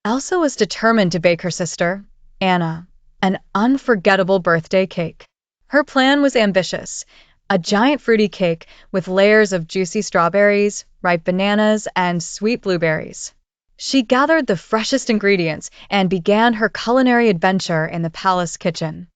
Elsa was determined to bake her sister, Anna, an unforgettable birthday cake. Her plan was ambitious, a giant fruity cake with layers of juicy strawberries, ripe bananas, and sweet blueberries. She gathered the freshest ingredients and began her culinary adventure in the palace kitchen.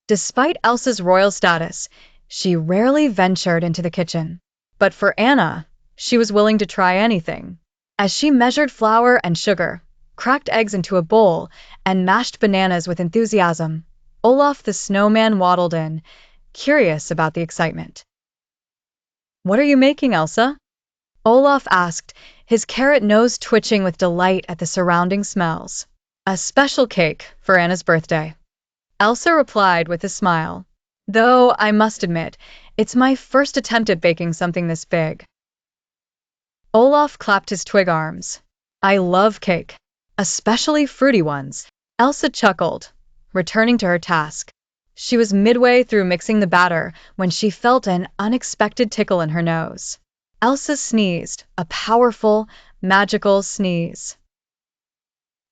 Despite Elsa's royal status, she rarely ventured into the kitchen. But for Anna, she was willing to try anything. As she measured flour and sugar, cracked eggs into a bowl, and mashed bananas with enthusiasm, Olaf the snowman waddled in, curious about the excitement. "What are you making, Elsa?" Olaf asked, his carrot nose twitching with delight at the surrounding smells. "A special cake for Anna's birthday," Elsa replied with a smile. "Though, I must admit, it's my first attempt at baking something this big." Olaf clapped his twig arms. "I love cake, especially fruity ones." Elsa chuckled, returning to her task. She was midway through mixing the batter when she felt an unexpected tickle in her nose. Elsa sneezed, a powerful, magical sneeze.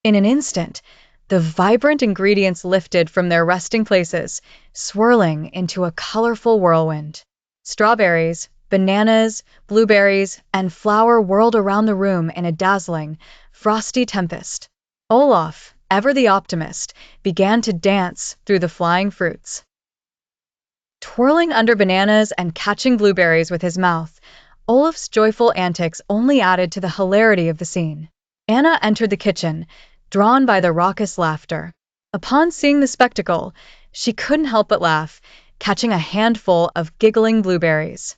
In an instant, the vibrant ingredients lifted from their resting places, swirling into a colorful whirlwind. Strawberries, bananas, blueberries, and flour whirled around the room in a dazzling, frosty tempest. Olaf, ever the optimist, began to dance through the flying fruits. Twirling under bananas and catching blueberries with his mouth, Olaf's joyful antics only added to the hilarity of the scene. Anna entered the kitchen, drawn by the raucous laughter. Upon seeing the spectacle, she couldn't help but laugh, catching a handful of giggling blueberries.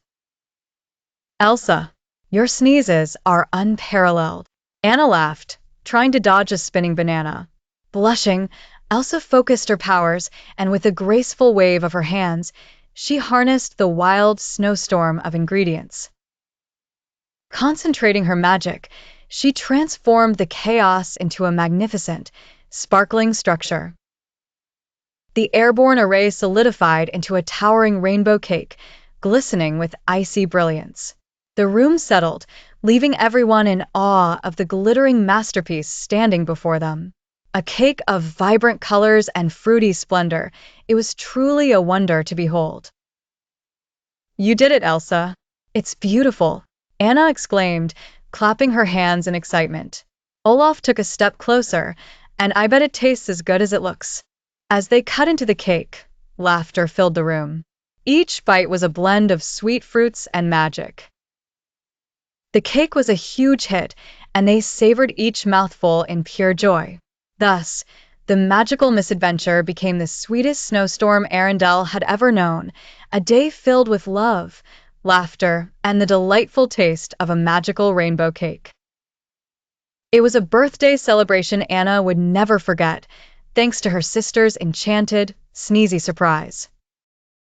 "Elsa, your sneezes are unparalleled," Anna laughed, trying to dodge a spinning banana. Blushing, Elsa focused her powers, and with a graceful wave of her hands, she harnessed the wild snowstorm of ingredients. Concentrating her magic, she transformed the chaos into a magnificent, sparkling structure. The airborne array solidified into a towering rainbow cake, glistening with icy brilliance. The room settled, leaving everyone in awe of the glittering masterpiece standing before them. A cake of vibrant colors and fruity splendor, it was truly a wonder to behold. "You did it, Elsa. It's beautiful," Anna exclaimed, clapping her hands in excitement. Olaf took a step closer, and "I bet it tastes as good as it looks." As they cut into the cake, laughter filled the room. Each bite was a blend of sweet fruits and magic. The cake was a huge hit, and they savored each mouthful in pure joy. Thus, the magical misadventure became the sweetest snowstorm Arendelle had ever known, a day filled with love, laughter, and the delightful taste of a magical rainbow cake. It was a birthday celebration Anna would never forget, thanks to her sister's enchanted, sneezy surprise.